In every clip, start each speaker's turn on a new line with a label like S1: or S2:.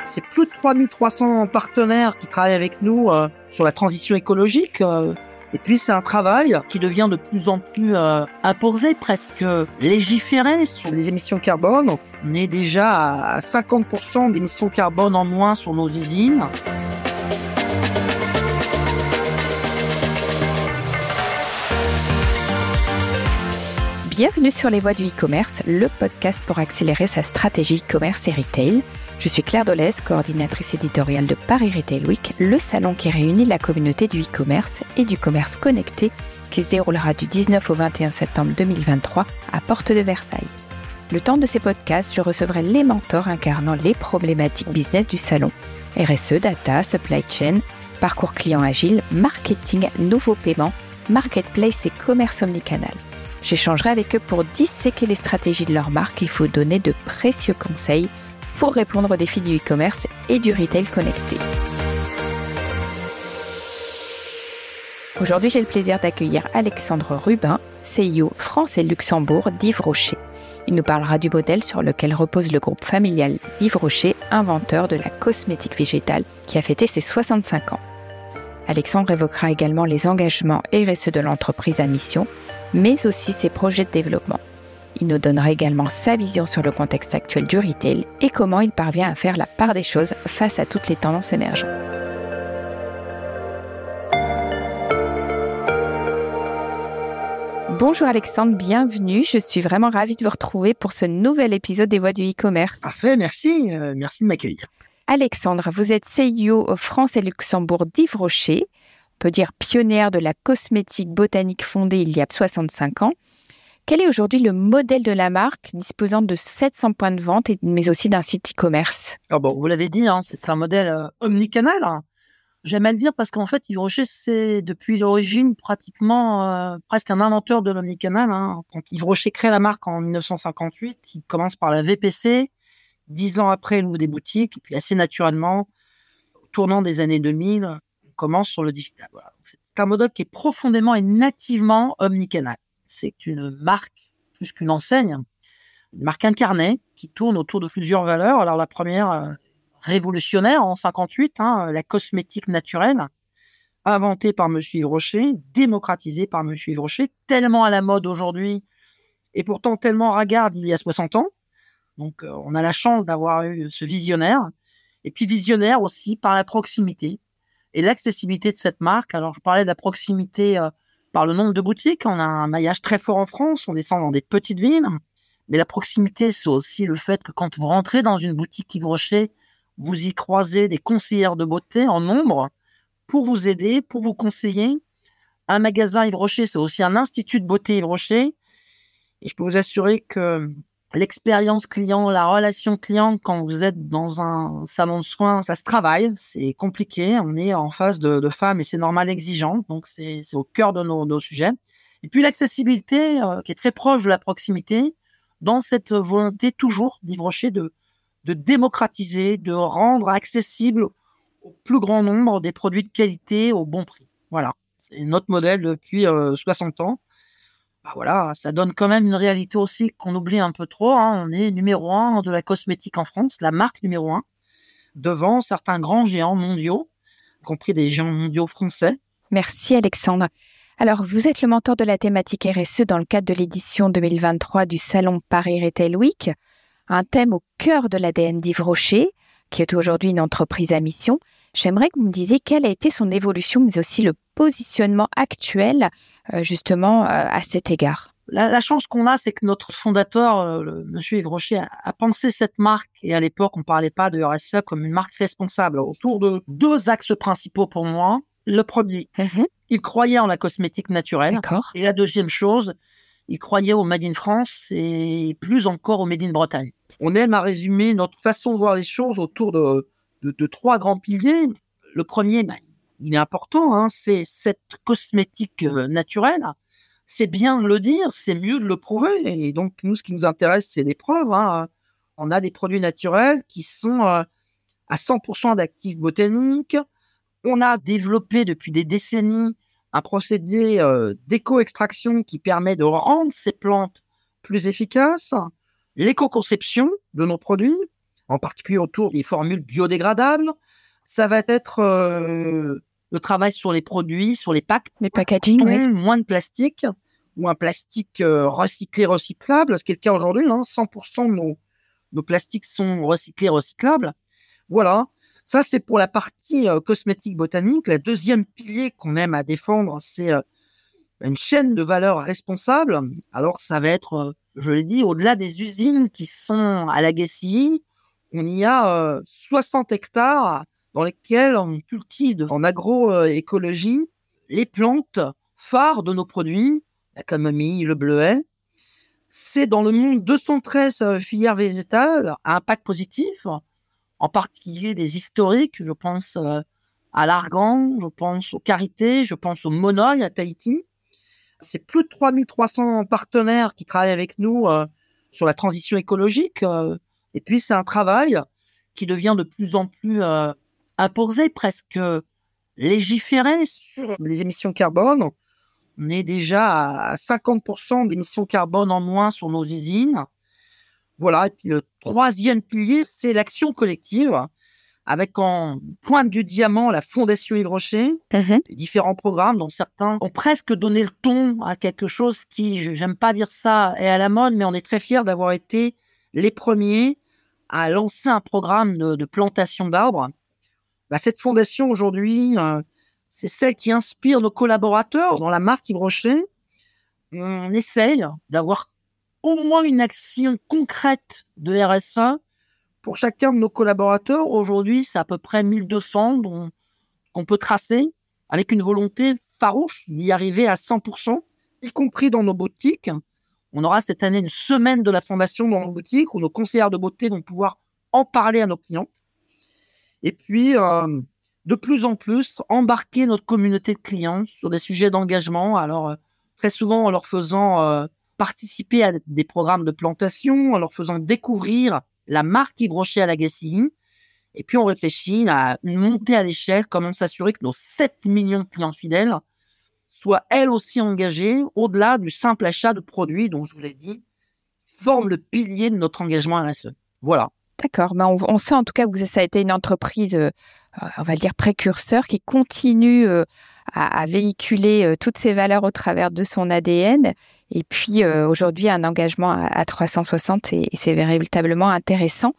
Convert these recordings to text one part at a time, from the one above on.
S1: C'est plus de 3300 partenaires qui travaillent avec nous sur la transition écologique. Et puis, c'est un travail qui devient de plus en plus imposé, presque légiféré sur les émissions carbone. On est déjà à 50% d'émissions carbone en moins sur nos usines.
S2: Bienvenue sur les voies du e-commerce, le podcast pour accélérer sa stratégie e-commerce et retail. Je suis Claire Dolez, coordinatrice éditoriale de Paris Retail Week, le salon qui réunit la communauté du e-commerce et du commerce connecté qui se déroulera du 19 au 21 septembre 2023 à Porte de Versailles. Le temps de ces podcasts, je recevrai les mentors incarnant les problématiques business du salon. RSE, data, supply chain, parcours client agile, marketing, nouveaux paiements, marketplace et commerce omnicanal. J'échangerai avec eux pour disséquer les stratégies de leur marque et vous donner de précieux conseils pour répondre aux défis du e-commerce et du retail connecté. Aujourd'hui, j'ai le plaisir d'accueillir Alexandre Rubin, CEO France et Luxembourg d'Yves Rocher. Il nous parlera du modèle sur lequel repose le groupe familial d'Yves Rocher, inventeur de la cosmétique végétale qui a fêté ses 65 ans. Alexandre évoquera également les engagements RSE de l'entreprise à mission, mais aussi ses projets de développement. Il nous donnera également sa vision sur le contexte actuel du retail et comment il parvient à faire la part des choses face à toutes les tendances émergentes. Bonjour Alexandre, bienvenue. Je suis vraiment ravie de vous retrouver pour ce nouvel épisode des Voix du e-commerce.
S1: Parfait, merci. Merci de m'accueillir.
S2: Alexandre, vous êtes CEO France et Luxembourg d'Yves Rocher, on peut dire pionnière de la cosmétique botanique fondée il y a 65 ans. Quel est aujourd'hui le modèle de la marque disposant de 700 points de vente, mais aussi d'un site e-commerce ?
S1: Alors bon, vous l'avez dit, c'est un modèle omnicanal. J'aime à le dire parce qu'en fait, Yves Rocher, c'est depuis l'origine pratiquement presque un inventeur de l'omnicanal. Quand Yves Rocher crée la marque en 1958, il commence par la VPC. 10 ans après, il ouvre des boutiques. Et puis assez naturellement, au tournant des années 2000, on commence sur le digital. Voilà. C'est un modèle qui est profondément et nativement omnicanal. C'est une marque, plus qu'une enseigne, une marque incarnée qui tourne autour de plusieurs valeurs. Alors la première, révolutionnaire en 58, la cosmétique naturelle, inventée par Monsieur Yves Rocher, démocratisée par Monsieur Yves Rocher, tellement à la mode aujourd'hui et pourtant tellement ragarde il y a 60 ans. Donc on a la chance d'avoir eu ce visionnaire. Et puis visionnaire aussi par la proximité et l'accessibilité de cette marque. Alors je parlais de la proximité par le nombre de boutiques. On a un maillage très fort en France, on descend dans des petites villes. Mais la proximité, c'est aussi le fait que quand vous rentrez dans une boutique Yves Rocher, vous y croisez des conseillères de beauté en nombre pour vous aider, pour vous conseiller. Un magasin Yves Rocher, c'est aussi un institut de beauté Yves Rocher. Et je peux vous assurer que l'expérience client, la relation client, quand vous êtes dans un salon de soins, ça se travaille, c'est compliqué. On est en face de femmes et c'est normal exigeant. Donc, c'est au cœur de nos sujets. Et puis, l'accessibilité qui est très proche de la proximité dans cette volonté toujours d'Yves Rocher de démocratiser, de rendre accessible au plus grand nombre des produits de qualité au bon prix. Voilà, c'est notre modèle depuis 60 ans. Voilà, ça donne quand même une réalité aussi qu'on oublie un peu trop. On est numéro 1 de la cosmétique en France, la marque numéro 1, devant certains grands géants mondiaux, y compris des géants mondiaux français.
S2: Merci Alexandre. Alors, vous êtes le mentor de la thématique RSE dans le cadre de l'édition 2023 du salon Paris Retail Week, un thème au cœur de l'ADN d'Yves Rocher, qui est aujourd'hui une entreprise à mission. J'aimerais que vous me disiez quelle a été son évolution, mais aussi le positionnement actuel, justement, à cet égard.
S1: La chance qu'on a, c'est que notre fondateur, monsieur Yves Rocher, a pensé cette marque, et à l'époque, on parlait pas de RSE comme une marque responsable, autour de 2 axes principaux pour moi. Le premier, il croyait en la cosmétique naturelle.
S2: D'accord.
S1: Et la deuxième chose, il croyait au Made in France et plus encore au Made in Bretagne. On aime à résumer notre façon de voir les choses autour de 3 grands piliers. Le premier, il est important, c'est cette cosmétique naturelle. C'est bien de le dire, c'est mieux de le prouver. Et donc, nous, ce qui nous intéresse, c'est les preuves. On a des produits naturels qui sont à 100% d'actifs botaniques. On a développé depuis des décennies un procédé d'éco-extraction qui permet de rendre ces plantes plus efficaces, l'éco-conception de nos produits, en particulier autour des formules biodégradables. Ça va être le travail sur les produits, sur les packs,
S2: Les packaging, oui.
S1: moins de plastique ou un plastique recyclé, recyclable, ce qui est le cas aujourd'hui. 100% de nos plastiques sont recyclés, recyclables. Voilà. Ça, c'est pour la partie cosmétique botanique. Le deuxième pilier qu'on aime à défendre, c'est une chaîne de valeur responsable. Alors, ça va être, je l'ai dit, au-delà des usines qui sont à la Gacilly, on y a 60 hectares dans lesquels on cultive en agroécologie les plantes phares de nos produits, la camomille, le bleuet. C'est dans le monde 213 filières végétales à impact positif, en particulier des historiques. Je pense à l'argan, je pense aux karités, je pense au monoï à Tahiti. C'est plus de 3300 partenaires qui travaillent avec nous sur la transition écologique. Et puis, c'est un travail qui devient de plus en plus imposé, presque légiféré sur les émissions carbone. On est déjà à 50% d'émissions carbone en moins sur nos usines. Voilà. Et puis, le troisième pilier, c'est l'action collective, avec en pointe du diamant la Fondation Yves Rocher, les différents programmes dont certains ont presque donné le ton à quelque chose qui, j'aime pas dire ça, est à la mode, mais on est très fiers d'avoir été les premiers à lancer un programme de plantation d'arbres. Cette fondation aujourd'hui, c'est celle qui inspire nos collaborateurs dans la marque Yves Rocher. On essaye d'avoir au moins une action concrète de RSE pour chacun de nos collaborateurs. Aujourd'hui, c'est à peu près 1200 qu'on peut tracer avec une volonté farouche d'y arriver à 100%, y compris dans nos boutiques. On aura cette année une semaine de la fondation dans nos boutiques où nos conseillères de beauté vont pouvoir en parler à nos clients. Et puis, de plus en plus, embarquer notre communauté de clients sur des sujets d'engagement. Alors, très souvent, en leur faisant participer à des programmes de plantation, en leur faisant découvrir la marque Yves Rocher à la Gacilly. Et puis, on réfléchit à une montée à l'échelle, comment s'assurer que nos 7 millions de clients fidèles soient elles aussi engagées au-delà du simple achat de produits, dont je vous l'ai dit, forment le pilier de notre engagement RSE. Voilà.
S2: D'accord. Ben on sait en tout cas que ça a été une entreprise, on va le dire précurseur, qui continue à véhiculer toutes ces valeurs au travers de son ADN. Et puis aujourd'hui, un engagement à 360 et c'est véritablement intéressant.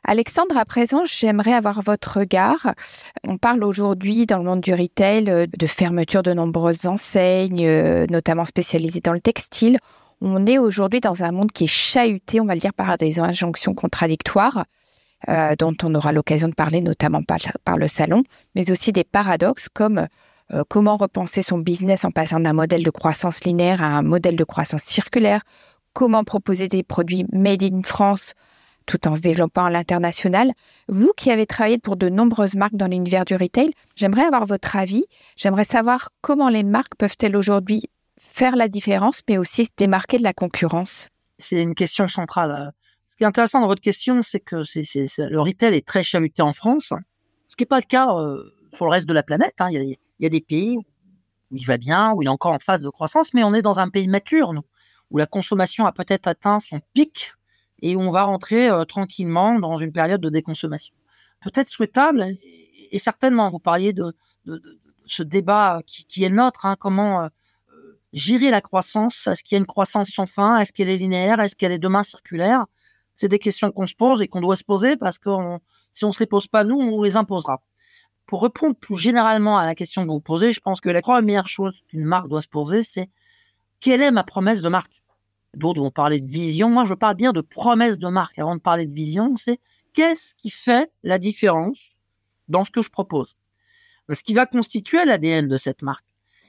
S2: Alexandre, à présent, j'aimerais avoir votre regard. On parle aujourd'hui dans le monde du retail de fermeture de nombreuses enseignes, notamment spécialisées dans le textile. On est aujourd'hui dans un monde qui est chahuté, on va le dire, par des injonctions contradictoires, dont on aura l'occasion de parler notamment par le salon, mais aussi des paradoxes comme comment repenser son business en passant d'un modèle de croissance linéaire à un modèle de croissance circulaire, comment proposer des produits made in France tout en se développant à l'international. Vous qui avez travaillé pour de nombreuses marques dans l'univers du retail, j'aimerais avoir votre avis. J'aimerais savoir comment les marques peuvent-elles aujourd'hui faire la différence, mais aussi se démarquer de la concurrence.
S1: C'est une question centrale. Ce qui est intéressant dans votre question, c'est que le retail est très chahuté en France, ce qui n'est pas le cas sur le reste de la planète. Il y a des pays où il va bien, où il est encore en phase de croissance, mais on est dans un pays mature, nous, où la consommation a peut-être atteint son pic et où on va rentrer tranquillement dans une période de déconsommation. Peut-être souhaitable, et certainement, vous parliez de ce débat qui est le nôtre, comment gérer la croissance. Est-ce qu'il y a une croissance sans fin? Est-ce qu'elle est linéaire? Est-ce qu'elle est demain circulaire? C'est des questions qu'on se pose et qu'on doit se poser parce que si on ne se les pose pas, nous, on les imposera. Pour répondre plus généralement à la question que vous posez, je pense que la première chose qu'une marque doit se poser, c'est quelle est ma promesse de marque? D'autres vont parler de vision. Moi, je parle bien de promesse de marque. Avant de parler de vision, c'est qu'est-ce qui fait la différence dans ce que je propose? Ce qui va constituer l'ADN de cette marque.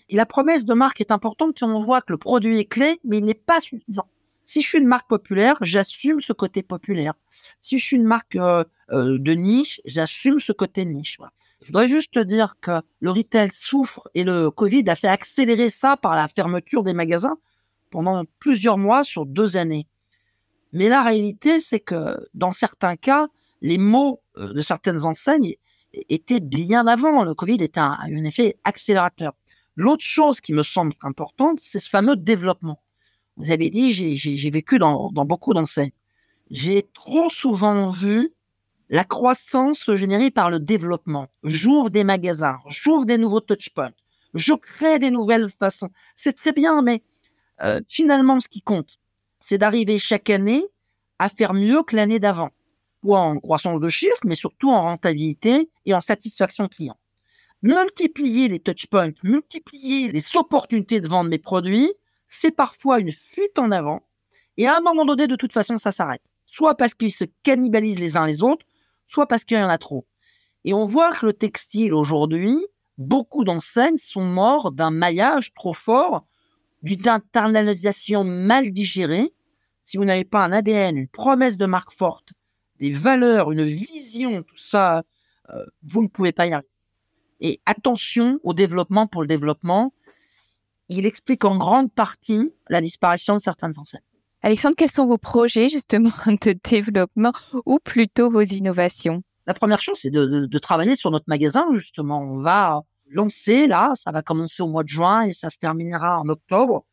S1: Et la promesse de marque est importante si on voit que le produit est clé, mais il n'est pas suffisant. Si je suis une marque populaire, j'assume ce côté populaire. Si je suis une marque de niche, j'assume ce côté niche. Voilà. Je voudrais juste dire que le retail souffre et le Covid a fait accélérer ça par la fermeture des magasins pendant plusieurs mois sur 2 années. Mais la réalité, c'est que dans certains cas, les mots de certaines enseignes étaient bien avant. Le Covid était un effet accélérateur. L'autre chose qui me semble importante, c'est ce fameux développement. Vous avez dit, j'ai vécu dans beaucoup d'enseignes. J'ai trop souvent vu la croissance générée par le développement. J'ouvre des magasins, j'ouvre des nouveaux touchpoints, je crée des nouvelles façons. C'est très bien, mais finalement, ce qui compte, c'est d'arriver chaque année à faire mieux que l'année d'avant, ou en croissance de chiffres, mais surtout en rentabilité et en satisfaction client. Multiplier les touchpoints, multiplier les opportunités de vendre mes produits, c'est parfois une fuite en avant, et à un moment donné, de toute façon, ça s'arrête. Soit parce qu'ils se cannibalisent les uns les autres, soit parce qu'il y en a trop. Et on voit que le textile aujourd'hui, beaucoup d'enseignes sont morts d'un maillage trop fort, d'une internalisation mal digérée. Si vous n'avez pas un ADN, une promesse de marque forte, des valeurs, une vision, tout ça, vous ne pouvez pas y arriver. Et attention au développement pour le développement. Il explique en grande partie la disparition de certaines enseignes.
S2: Alexandre, quels sont vos projets justement de développement ou plutôt vos innovations?
S1: La première chose, c'est de travailler sur notre magasin, justement. On va lancer, là, ça va commencer au mois de juin et ça se terminera en octobre,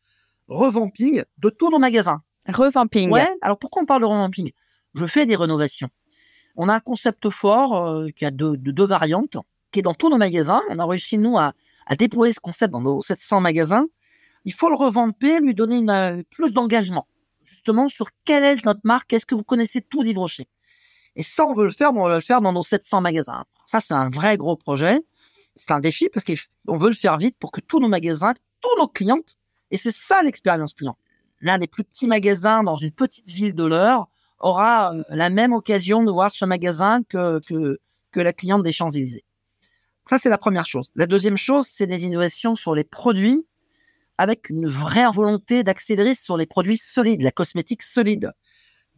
S1: revamping de tous nos magasins.
S2: Revamping.
S1: Ouais, alors pourquoi on parle de revamping? Je fais des rénovations. On a un concept fort qui a deux variantes, qui est dans tous nos magasins. On a réussi, nous, à déployer ce concept dans nos 700 magasins. Il faut le revamper, lui donner plus d'engagement, justement, sur quelle est notre marque, est-ce que vous connaissez tout d'Yves Rocher. Et ça, on veut le faire, mais on va le faire dans nos 700 magasins. Ça, c'est un vrai gros projet. C'est un défi parce qu'on veut le faire vite pour que tous nos magasins, tous nos clientes, et c'est ça l'expérience client. L'un des plus petits magasins dans une petite ville de l'Eure aura la même occasion de voir ce magasin que la cliente des Champs-Élysées. Ça, c'est la première chose. La deuxième chose, c'est des innovations sur les produits avec une vraie volonté d'accélérer sur les produits solides, la cosmétique solide,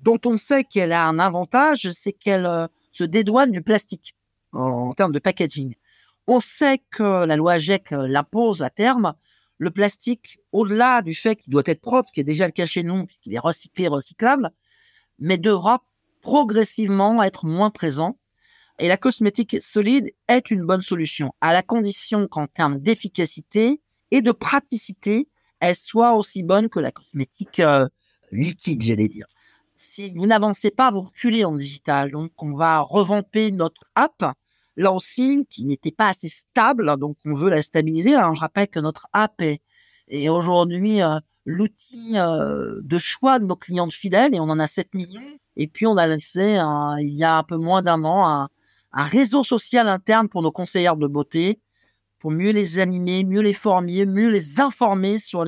S1: dont on sait qu'elle a un avantage, c'est qu'elle se dédouane du plastique en termes de packaging. On sait que la loi AGEC l'impose à terme. Le plastique, au-delà du fait qu'il doit être propre, qui est déjà le cas chez nous, puisqu'il est recyclé, recyclable, mais devra progressivement être moins présent. Et la cosmétique solide est une bonne solution, à la condition qu'en termes d'efficacité et de praticité, elle soit aussi bonne que la cosmétique liquide, j'allais dire. Si vous n'avancez pas, vous reculez en digital. Donc, on va revamper notre app, là aussi, qui n'était pas assez stable. Donc, on veut la stabiliser. Alors, je rappelle que notre app est aujourd'hui l'outil de choix de nos clients fidèles, et on en a 7 millions. Et puis, on a lancé, il y a un peu moins d'un an, un réseau social interne pour nos conseillères de beauté, pour mieux les animer, mieux les former, mieux les informer sur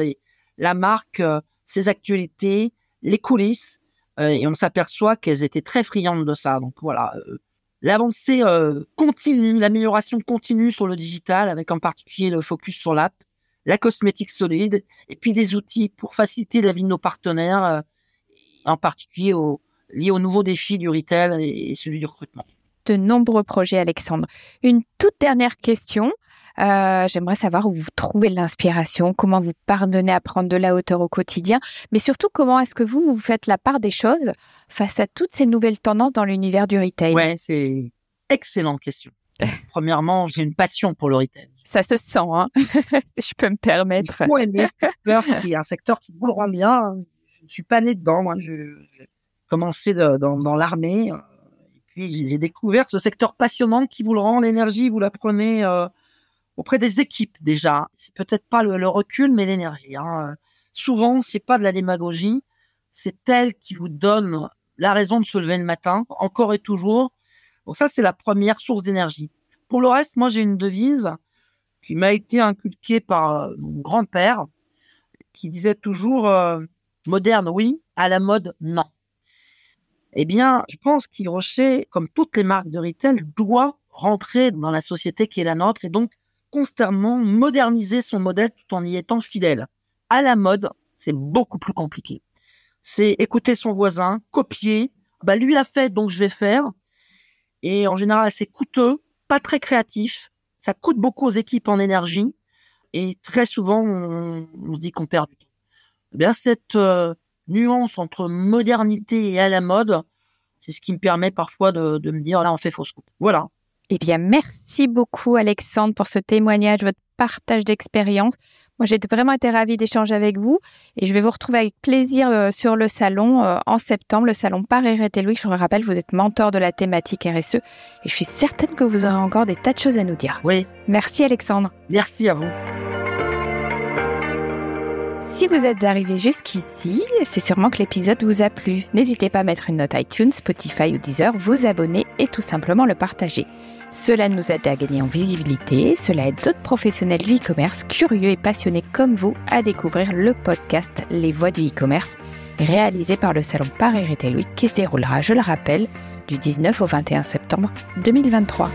S1: la marque, ses actualités, les coulisses. Et on s'aperçoit qu'elles étaient très friandes de ça. Donc voilà, l'avancée continue, l'amélioration continue sur le digital, avec en particulier le focus sur l'app, la cosmétique solide, et puis des outils pour faciliter la vie de nos partenaires, en particulier liés aux nouveaux défis du retail et celui du recrutement.
S2: De nombreux projets, Alexandre. Une toute dernière question. J'aimerais savoir où vous trouvez l'inspiration, comment vous parvenez à prendre de la hauteur au quotidien, mais surtout comment est-ce que vous faites la part des choses face à toutes ces nouvelles tendances dans l'univers du retail?
S1: Ouais, c'est excellente question. Premièrement, j'ai une passion pour le retail.
S2: Ça se sent, hein. Si je peux me permettre.
S1: Il faut aimer ce secteur qui est un secteur qui vous le rend bien. Je ne suis pas né dedans, moi. J'ai commencé dans l'armée. Puis j'ai découvert ce secteur passionnant qui vous le rend, l'énergie, vous la prenez auprès des équipes déjà. C'est peut-être pas le recul, mais l'énergie. Souvent, c'est pas de la démagogie, c'est elle qui vous donne la raison de se lever le matin, encore et toujours. Donc ça, c'est la première source d'énergie. Pour le reste, moi, j'ai une devise qui m'a été inculquée par mon grand-père, qui disait toujours moderne, oui, à la mode, non. Eh bien, je pense qu'Yves Rocher, comme toutes les marques de retail, doit rentrer dans la société qui est la nôtre et donc constamment moderniser son modèle tout en y étant fidèle. À la mode, c'est beaucoup plus compliqué. C'est écouter son voisin, copier. Lui a fait, donc je vais faire. Et en général, c'est coûteux, pas très créatif. Ça coûte beaucoup aux équipes en énergie. Et très souvent, on se dit qu'on perd du temps. Eh bien, cette nuance entre modernité et à la mode, c'est ce qui me permet parfois de me dire, là, on fait fausse route. Voilà.
S2: Eh bien, merci beaucoup Alexandre pour ce témoignage, votre partage d'expérience. Moi, j'ai vraiment été ravie d'échanger avec vous et je vais vous retrouver avec plaisir sur le salon en septembre, le salon Paris Retail Week. Je vous rappelle, vous êtes mentor de la thématique RSE et je suis certaine que vous aurez encore des tas de choses à nous dire.
S1: Oui.
S2: Merci Alexandre.
S1: Merci à vous.
S2: Si vous êtes arrivé jusqu'ici, c'est sûrement que l'épisode vous a plu. N'hésitez pas à mettre une note iTunes, Spotify ou Deezer, vous abonner et tout simplement le partager. Cela nous aide à gagner en visibilité, cela aide d'autres professionnels du e-commerce curieux et passionnés comme vous à découvrir le podcast Les Voix du e-commerce, réalisé par le salon Paris Retail Week qui se déroulera, je le rappelle, du 19 au 21 septembre 2023.